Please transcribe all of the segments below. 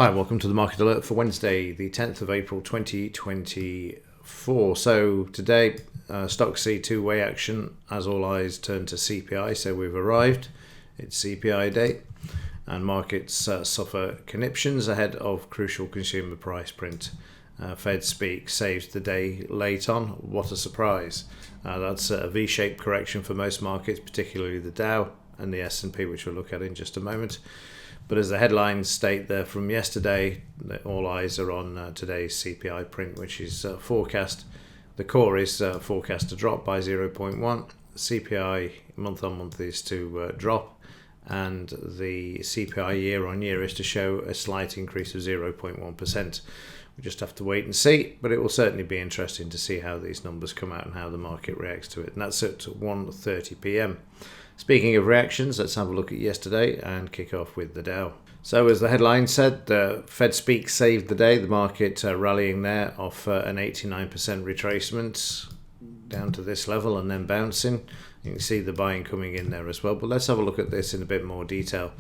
Hi, welcome to the Market Alert for Wednesday, the 10th of April 2024. So today, stocks see two-way action as all eyes turn to CPI. So we've arrived. It's CPI day, and markets suffer conniptions ahead of crucial consumer price print. Fed speak saves the day late on. What a surprise. That's a V-shaped correction for most markets, particularly the Dow and the S&P, which we'll look at in just a moment. But as the headlines state there from yesterday, all eyes are on today's CPI print, which is forecast. The core is forecast to drop by 0.1. CPI month on month is to drop, and the CPI year on year is to show a slight increase of 0.1%. We just have to wait and see, but it will certainly be interesting to see how these numbers come out and how the market reacts to it. And that's at 1:30 p.m. Speaking of reactions, let's have a look at yesterday and kick off with the Dow. So as the headline said, Fed speak saved the day. The market rallying there off an 89% retracement down to this level and then bouncing. You can see the buying coming in there as well. But let's have a look at this in a bit more detail.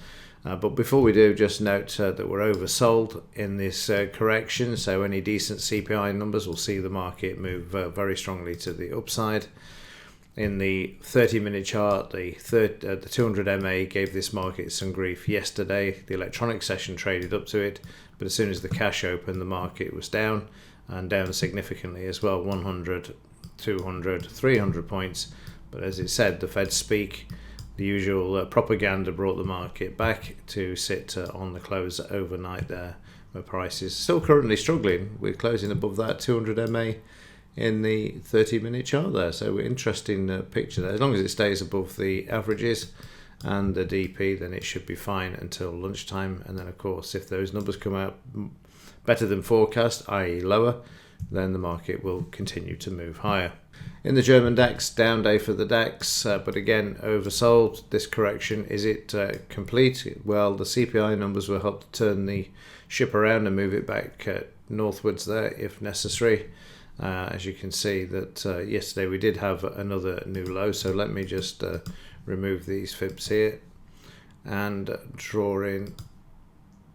But before we do, just note that we're oversold in this correction. So any decent CPI numbers will see the market move very strongly to the upside. In the 30-minute chart, the 200 MA gave this market some grief yesterday. The electronic session traded up to it, but as soon as the cash opened, the market was down, and down significantly as well, 100, 200, 300 points. But as it said, the Fed speak, the usual propaganda brought the market back to sit on the close overnight there, where prices still currently struggling. We're closing above that 200 MA in the 30-minute chart there, so interesting picture there. As long as it stays above the averages and the DP, then it should be fine until lunchtime. And then of course, if those numbers come out better than forecast, i.e. lower, then the market will continue to move higher. In the German DAX, down day for the DAX, but again oversold. This correction, is it complete? Well, the CPI numbers will help to turn the ship around and move it back northwards there if necessary. As you can see that yesterday we did have another new low, so let me just remove these fibs here and draw in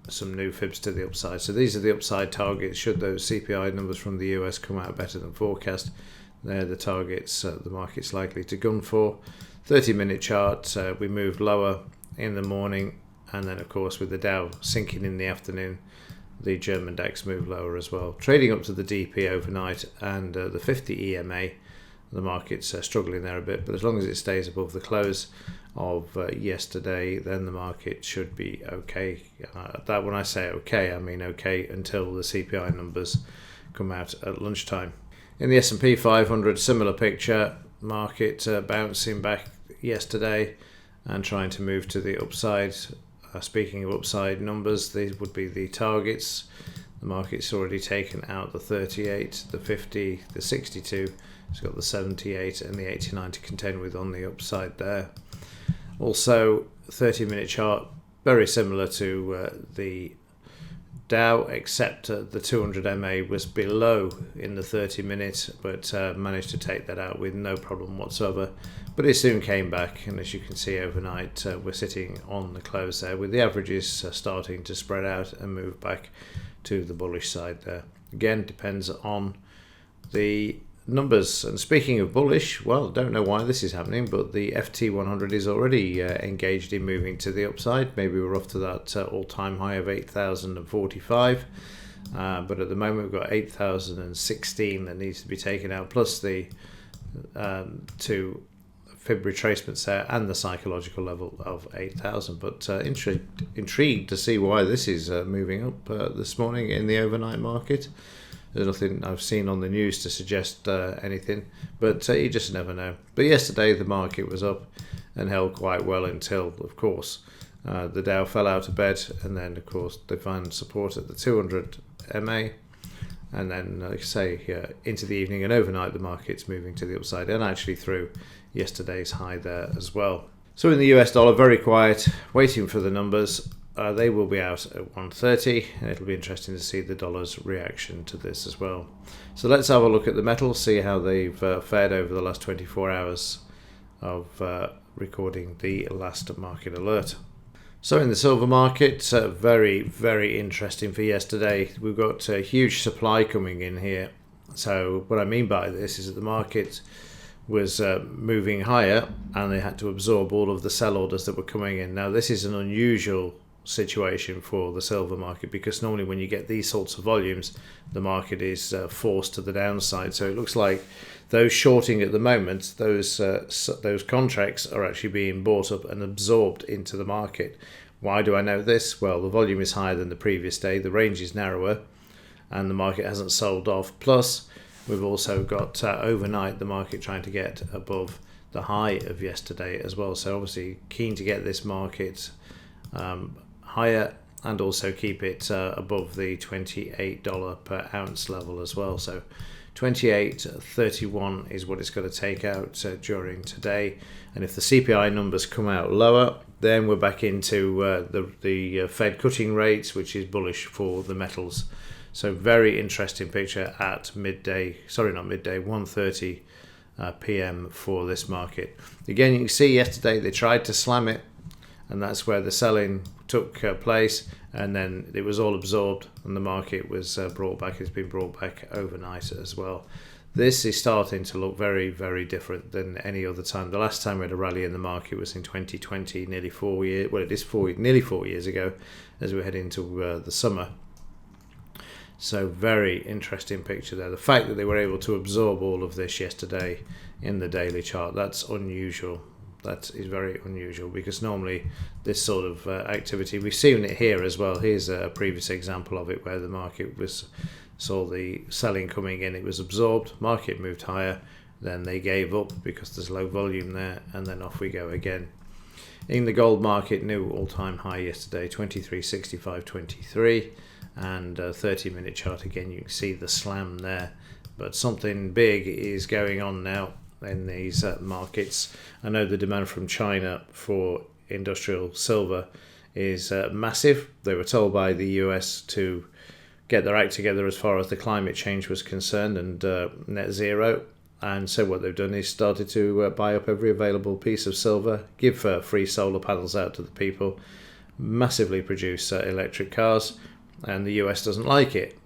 some new fibs to the upside. So these are the upside targets should those CPI numbers from the US come out better than forecast. They're the targets the market's likely to gun for. 30-minute chart, we moved lower in the morning, and then of course with the Dow sinking in the afternoon, the German DAX moved lower as well. Trading up to the DP overnight and the 50 EMA, the market's struggling there a bit, but as long as it stays above the close of yesterday, then the market should be okay. That when I say okay, I mean okay until the CPI numbers come out at lunchtime. In the S&P 500, similar picture, market bouncing back yesterday and trying to move to the upside. Speaking of upside numbers, these would be the targets. The market's already taken out the 38, the 50, the 62. It's got the 78 and the 89 to contend with on the upside there. Also, 30-minute chart, very similar to the Dow, except the 200 MA was below in the 30-minute, but managed to take that out with no problem whatsoever. But it soon came back, and as you can see overnight, we're sitting on the close there, with the averages starting to spread out and move back to the bullish side there. Again, depends on the numbers. And speaking of bullish, well, don't know why this is happening, but the FT100 is already engaged in moving to the upside. Maybe we're off to that all-time high of 8,045, but at the moment we've got 8,016 that needs to be taken out, plus the two fib retracements there and the psychological level of 8,000. But intrigued to see why this is moving up this morning in the overnight market. There's nothing I've seen on the news to suggest anything, but you just never know. But yesterday the market was up and held quite well until, of course, the Dow fell out of bed, and then, of course, they found support at the 200 MA. And then, like I say, into the evening and overnight, the market's moving to the upside, and actually through yesterday's high there as well. So in the US dollar, very quiet, waiting for the numbers. They will be out at 1:30, and it'll be interesting to see the dollar's reaction to this as well. So let's have a look at the metals, see how they've fared over the last 24 hours of recording the last market alert. So in the silver market, very, very interesting for yesterday. We've got a huge supply coming in here. So what I mean by this is that the market was moving higher and they had to absorb all of the sell orders that were coming in. Now this is an unusual situation for the silver market, because normally when you get these sorts of volumes, the market is forced to the downside. So it looks like those shorting at the moment, those contracts are actually being bought up and absorbed into the market. Why do I know this? Well, the volume is higher than the previous day, the range is narrower, and the market hasn't sold off. Plus, we've also got overnight the market trying to get above the high of yesterday as well. So obviously keen to get this market higher and also keep it above the $28 per ounce level as well. So 28.31 is what it's going to take out during today. And if the CPI numbers come out lower, then we're back into the Fed cutting rates, which is bullish for the metals. So very interesting picture at midday, sorry, not midday, 1:30 p.m. for this market. Again, you can see yesterday they tried to slam it, and that's where the selling took place, and then it was all absorbed and the market was brought back. It's been brought back overnight as well. This is starting to look very, very different than any other time. The last time we had a rally in the market was in 2020, nearly 4 years, well, it is nearly 4 years ago, as we head into the summer. So very interesting picture there. The fact that they were able to absorb all of this yesterday in the daily chart, that's unusual. That is very unusual, because normally this sort of activity, we've seen it here as well. Here's a previous example of it where the market saw the selling coming in, it was absorbed, market moved higher, then they gave up because there's low volume there, and then off we go again. In the gold market, new all-time high yesterday, 23.65.23, and 30-minute chart again, you can see the slam there. But something big is going on now in these markets. I know the demand from China for industrial silver is massive. They were told by the US to get their act together as far as the climate change was concerned and net zero. And so what they've done is started to buy up every available piece of silver, give free solar panels out to the people, massively produce electric cars, and the US doesn't like it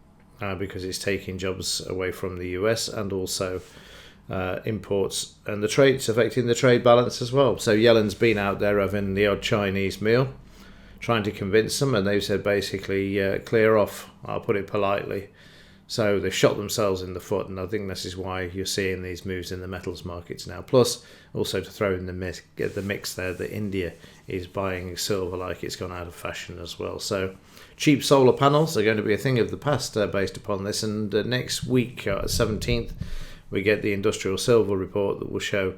because it's taking jobs away from the US and also imports, and the trade's affecting the trade balance as well. So Yellen's been out there having the odd Chinese meal, trying to convince them, and they've said basically clear off, I'll put it politely. So they've shot themselves in the foot, and I think this is why you're seeing these moves in the metals markets now. Plus, also to throw in the mix there, that India is buying silver like it's gone out of fashion as well. So cheap solar panels are going to be a thing of the past based upon this, and next week, 17th, we get the industrial silver report that will show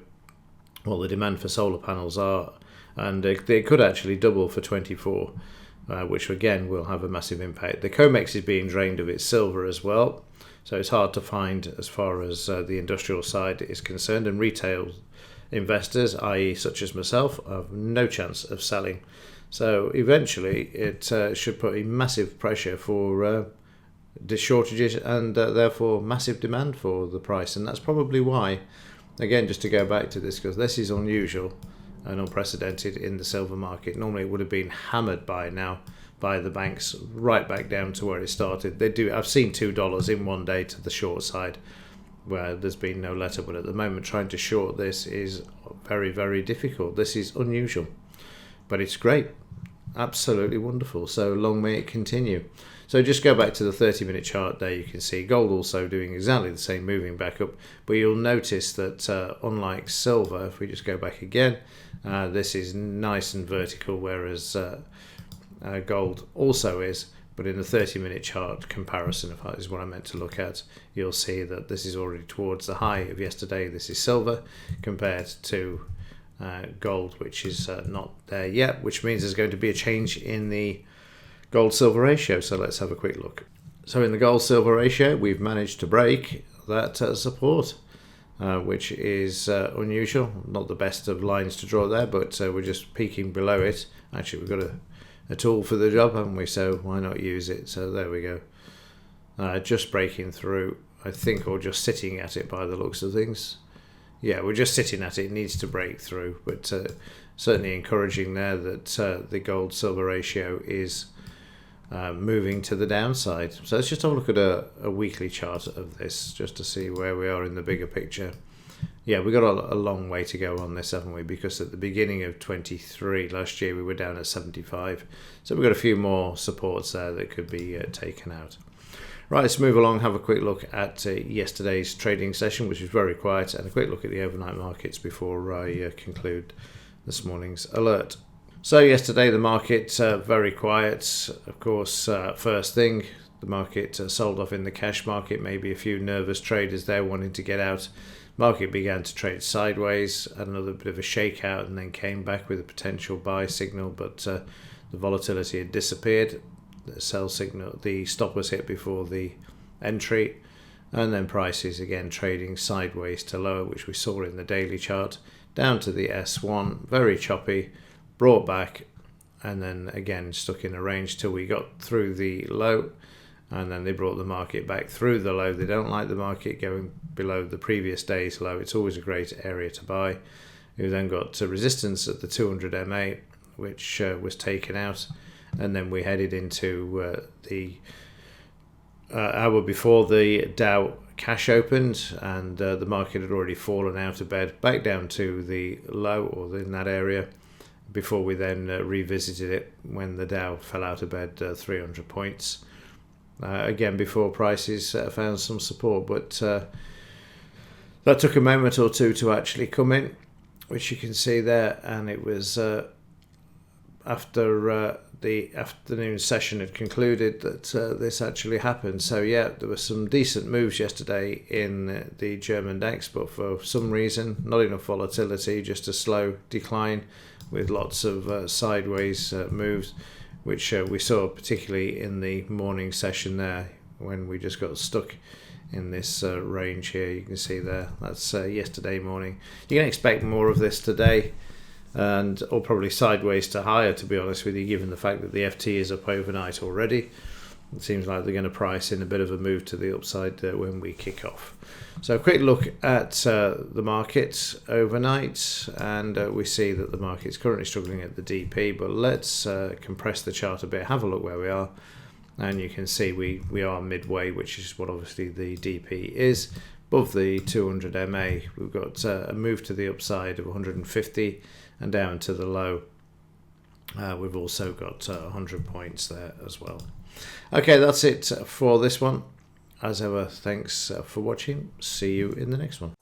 what the demand for solar panels are, and they could actually double for 24, which again will have a massive impact. The COMEX is being drained of its silver as well, so it's hard to find as far as the industrial side is concerned, and retail investors, i.e. such as myself, have no chance of selling. So eventually it should put a massive pressure for the shortages and therefore massive demand for the price. And that's probably why, again, just to go back to this, because this is unusual and unprecedented in the silver market. Normally it would have been hammered by now by the banks right back down to where it started. I've seen $2 in one day to the short side where there's been no letter, but at the moment trying to short this is very, very difficult. This is unusual, but it's great, absolutely wonderful. So long may it continue. So just go back to the 30-minute chart there. You can see gold also doing exactly the same, moving back up. But you'll notice that unlike silver, if we just go back again, this is nice and vertical, whereas gold also is. But in the 30-minute chart comparison, if that is what I meant to look at, you'll see that this is already towards the high of yesterday. This is silver compared to gold, which is not there yet, which means there's going to be a change in the gold-silver ratio. So let's have a quick look. So in the gold-silver ratio, we've managed to break that support, which is unusual. Not the best of lines to draw there, but we're just peaking below it. Actually, we've got a tool for the job, haven't we? So why not use it? So there we go. Just breaking through, I think, or just sitting at it by the looks of things. Yeah, we're just sitting at it. It needs to break through, but certainly encouraging there that the gold silver ratio is moving to the downside. So let's just have a look at a weekly chart of this just to see where we are in the bigger picture. Yeah, we've got a long way to go on this, haven't we? Because at the beginning of 23 last year, we were down at 75. So we've got a few more supports there that could be taken out. Right, let's move along, have a quick look at yesterday's trading session, which was very quiet, and a quick look at the overnight markets before I conclude this morning's alert. So yesterday the market very quiet. Of course, first thing, the market sold off in the cash market. Maybe a few nervous traders there wanting to get out. Market began to trade sideways, had another bit of a shakeout, and then came back with a potential buy signal. But the volatility had disappeared. The sell signal, the stop was hit before the entry, and then prices again trading sideways to lower, which we saw in the daily chart, down to the S1, very choppy, brought back, and then again stuck in a range till we got through the low, and then they brought the market back through the low. They don't like the market going below the previous day's low. It's always a great area to buy. We then got to resistance at the 200 MA, which was taken out, and then we headed into the hour before the Dow cash opened, and the market had already fallen out of bed back down to the low, or in that area, before we then revisited it when the Dow fell out of bed 300 points. Again, before prices found some support, but that took a moment or two to actually come in, which you can see there, and it was after the afternoon session had concluded that this actually happened. So yeah, there were some decent moves yesterday in the German DAX, but for some reason not enough volatility, just a slow decline with lots of sideways moves, which we saw particularly in the morning session there when we just got stuck in this range here. You can see there, that's yesterday morning. You can expect more of this today, or probably sideways to higher, to be honest with you, given the fact that the FT is up overnight already. It seems like they're going to price in a bit of a move to the upside when we kick off. So a quick look at the market overnight, and we see that the market's currently struggling at the DP, but let's compress the chart a bit, have a look where we are, and you can see we are midway, which is what obviously the DP is. Above the 200 MA, we've got a move to the upside of 150 and down to the low. We've also got 100 points there as well. Okay, that's it for this one. As ever, thanks for watching. See you in the next one.